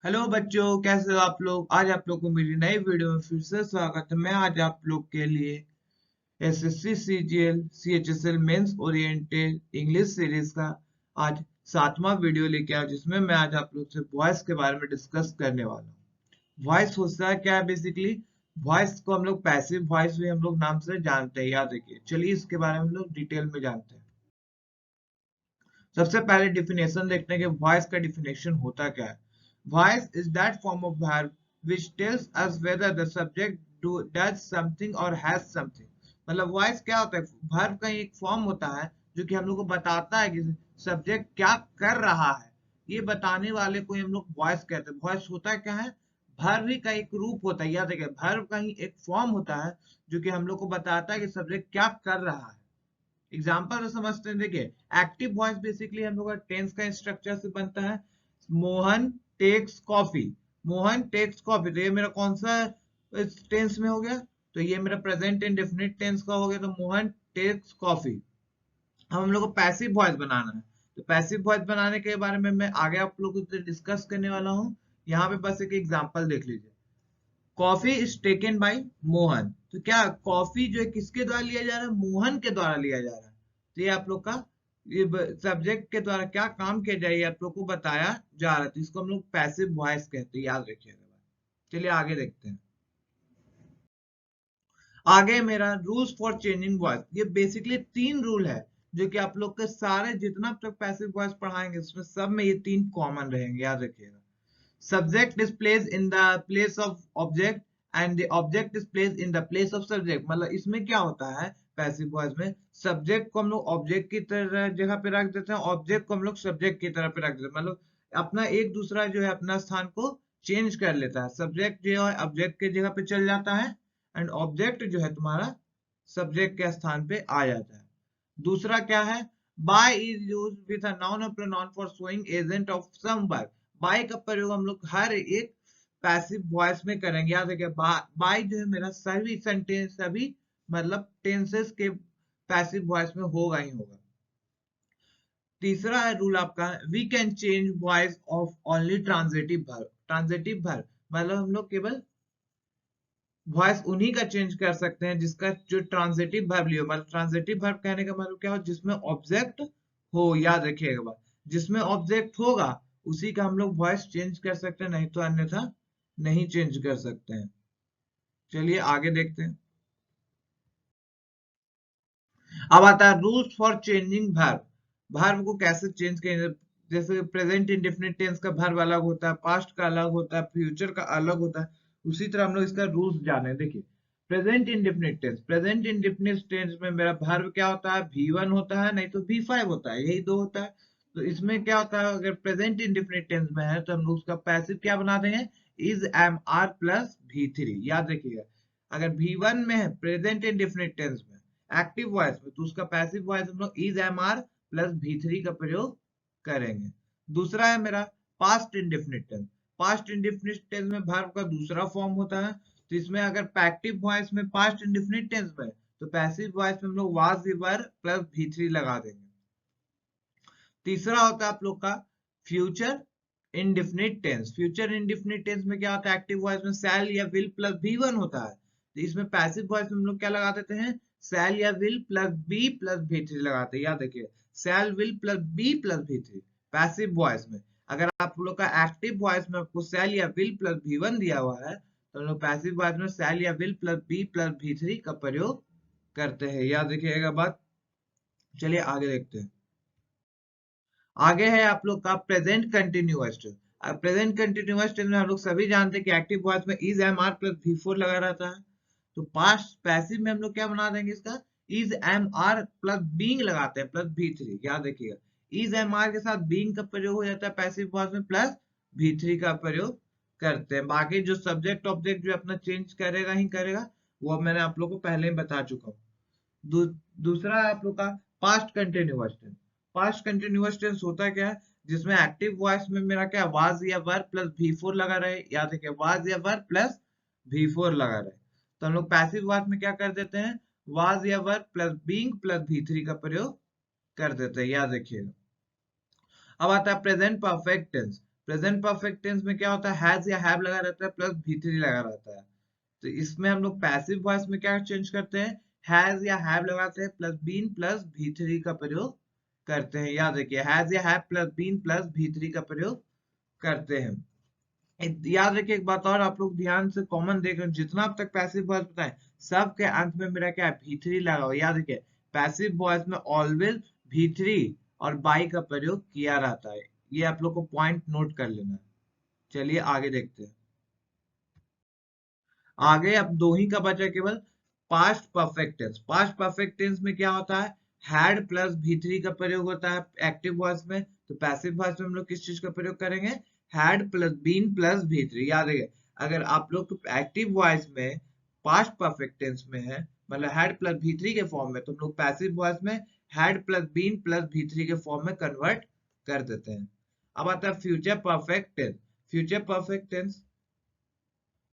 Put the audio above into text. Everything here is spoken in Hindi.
हेलो बच्चों, कैसे हो आप लोग। आज आप लोग को मेरी नई वीडियो में फिर से स्वागत है। मैं आज आप लोग के लिए SSC CGL CHSL mains oriented English series का आज 7वां वीडियो लेके आया, जिसमें मैं आज आप लोग से वॉइस के बारे में डिस्कस करने वाला हूँ। वॉइस होता है क्या है बेसिकली। वॉइस को हम लोग पैसिव वॉइस भी हम लोग नाम से जानते हैं, याद रखिए। चलिए इसके बारे में हम लोग डिटेल में जानते हैं। सबसे पहले डिफिनेशन देखते हैं कि वॉइस का डिफिनेशन होता क्या है। Voice is that form of verb which tells us whether the subject does something or has something। मतलब वॉइस क्या होता है, वर्ब का एक फॉर्म होता है जो कि हम लोग को बताता है कि सब्जेक्ट क्या कर रहा है। ये बताने वाले को हम लोग वॉइस कहते हैं। वॉइस होता क्या है, वर्ब ही का एक रूप होता है। याद रखिए, वर्ब का ही एक फॉर्म होता है जो कि हम लोग को बताता है कि सब्जेक्ट क्या कर रहा है। एग्जाम्पल तो समझते हैं। देखिए, एक्टिव वॉइस बेसिकली हम लोग का टेंस का स्ट्रक्चर से बनता है। Mohan takes coffee. Mohan takes coffee, तो ये मेरा कौन सा टेंस में हो गया, तो ये मेरा प्रेजेंट इंडेफिनिट टेंस का हो गया। तो मोहन टेक्स कॉफी। अब हम लोग को पैसिव वॉइस बनाना है। तो पैसिव वॉइस बनाने के बारे में मैं आगे आप लोगों से डिस्कस करने वाला हूँ। यहाँ पे बस एक एग्जाम्पल देख लीजिए। Coffee is taken by Mohan. तो क्या कॉफी जो है किसके द्वारा लिया जा रहा है, मोहन के द्वारा लिया जा रहा है। तो ये आप लोग का ये सब्जेक्ट के द्वारा क्या काम किया जाए, ये आप लोग को बताया जा रहा है। तो इसको हम लोग पैसिव वॉइस कहते हैं, याद रखिएगा। चलिए आगे देखते हैं। आगे मेरा रूल्स फॉर चेंजिंग वॉइस। ये बेसिकली 3 रूल है जो कि आप लोग के सारे जितना तक पैसिव वॉइस पढ़ाएंगे उसमें सब में ये 3 कॉमन रहेंगे, याद रखिएगा। Subject is placed in the place of object and the object is placed in the place of subject। मतलब इसमें क्या होता है, पैसिव वॉइस में सब्जेक्ट को हम लोग ऑब्जेक्ट की तरह जगह पे रख देते हैं, ऑब्जेक्ट को हम लोग सब्जेक्ट की तरह पे रख देते हैं। मतलब अपना एक दूसरा जो है अपना स्थान को चेंज कर लेता है। सब्जेक्ट जो है ऑब्जेक्ट की जगह पे चल जाता है एंड ऑब्जेक्ट जो है तुम्हारा सब्जेक्ट के स्थान पे आ जाता है। दूसरा क्या है, by is used with a noun or pronoun for showing agent of some verb. By का प्रयोग हम लोग हर एक पैसिव वॉइस में करेंगे। याद रखिए, बाय जो है मेरा सभी सेंटेंस सभी मतलब टेंसेस के पैसिव वॉइस में होगा ही होगा। तीसरा है रूल आपका, we can change voice of only transitive verb. Transitive verb मतलब हम लोग केवल वॉइस उन्हीं का चेंज कर सकते हैं जिसका जो ट्रांजिटिव वर्ब लियो। मतलब ट्रांजिटिव वर्ब कहने का मतलब क्या हो, जिसमें ऑब्जेक्ट हो। याद रखिएगा बात, जिसमें ऑब्जेक्ट होगा उसी का हम लोग वॉइस चेंज कर सकते हैं, नहीं तो अन्यथा नहीं चेंज कर सकते हैं। चलिए आगे देखते हैं। अब आता है rules for changing verb. Verb को कैसे चेंज करेंगे। जैसे प्रेजेंट इंडेफिनिट टेंस का वर्ब अलग होता है, पास्ट का अलग होता है, फ्यूचर का अलग होता है। उसी तरह हम लोग इसका रूल्स जाने। देखिए, present indefinite tense, present indefinite tense में मेरा वर्ब क्या होता है, V1 होता है, नहीं तो V5 होता है, यही दो होता है। तो इसमें क्या होता है, अगर प्रेजेंट इंडेफिनिट टेंस में है तो हम लोग उसका पैसिव क्या बना देंगे, is am are plus V3। याद रखिएगा, अगर V1 में है प्रेजेंट इंडेफिनिट टेंस में एक्टिव वॉइस में, तो उसका पैसिव वॉइस हम लोग is am are plus V3 का प्रयोग करेंगे। दूसरा है मेरा past indefinite tense. Past indefinite tense में वर्ब का दूसरा फॉर्म होता है। तो इसमें अगर एक्टिव वॉइस में पास्ट इंडेफिनिट टेंस में, तो पैसिव वॉइस में हम लोग वाज वर प्लस V3 लगा देंगे। तीसरा होता है आप लोग का future indefinite tense. Future indefinite tense में क्या होता है, एक्टिव वॉइस में शैल या विल प्लस V1 होता है। तो इसमें पैसिव वॉइस में हम लोग क्या लगा देते हैं, शैल या will plus be plus V3 लगाते हैं। याद रखिए, shall will plus be plus V3 passive voice में। अगर आप लोग का एक्टिव वॉइस में आपको शैल या विल प्लस V1 दिया हुआ है, तो हम लोग पैसिव वॉइस में शैल या will plus be plus V3 का प्रयोग करते हैं। याद रखिएगा बात। चलिए आगे देखते हैं। आगे है आप लोग का present continuous tense. Present continuous tense में हम लोग सभी जानते हैं कि एक्टिव वॉइस में is am are plus V4 लगा रहता है। तो पास्ट पैसिव में हम लोग क्या बना देंगे, इसका is am are plus being लगाते हैं प्लस V3। याद रखिएगा, इज एम आर के साथ बीइंग का प्रयोग हो जाता है पैसिव वॉइस में, प्लस V3 का प्रयोग करते हैं। बाकी जो सब्जेक्ट ऑब्जेक्ट जो अपना चेंज करेगा ही करेगा, वो मैंने आप लोग को पहले ही बता चुका हूँ। दूसरा है आप लोग का past continuous tense. Past continuous tense होता क्या है, जिसमें एक्टिव वॉइस में मेरा क्या वाज या वर प्लस V4 लगा रहे। याद रखिए, वाज या वर प्लस V4 लगा रहे। तो हम लोग पैसिव वॉइस में क्या कर देते हैं, वाज या वर प्लस बीइंग प्लस V3 का प्रयोग कर देते हैं। याद रखिएगा। अब आता है present perfect tense. Present perfect tense में क्या होता है, हैज या हैव लगा रहता है प्लस भी3 लगा रहता है। तो इसमें हम लोग पैसिव वॉइस में क्या चेंज करते हैं, हैज या हैव लगाते हैं प्लस बीन प्लस भी3 का प्रयोग करते हैं। याद रखिए हैज या हैव प्लस बीन प्लस भी3 का प्रयोग करते हैं। याद रखिए एक बात और, आप लोग ध्यान से कॉमन देख रहे हो, जितना अब तक पैसिव वॉइस बताएं सब के अंत में मेरा क्या है, भी3 लगा हुआ। याद रखिए पैसिव वॉइस में ऑलवेज भी3 और बाई का प्रयोग किया रहता है, ये आप लोग को पॉइंट नोट कर लेना है। चलिए आगे देखते हैं। आगे अब दो ही का बचा केवल past perfect tense. Past perfect tense में क्या होता है, हैड प्लस भी3 का प्रयोग होता है एक्टिव वॉइस में। तो पैसिव वॉइस में हम लोग किस चीज का प्रयोग करेंगे, हैड प्लस बीन प्लस भी3। याद रखिए अगर आप लोग एक्टिव वॉइस में पास्ट परफेक्ट टेंस में है, मतलब हैड प्लस भी3 के फॉर्म में, तो हम लोग पैसिव वॉइस में हैड प्लस बीन प्लस भी3 के फॉर्म में कन्वर्ट कर देते हैं। अब आता है future perfect tense. Future perfect tense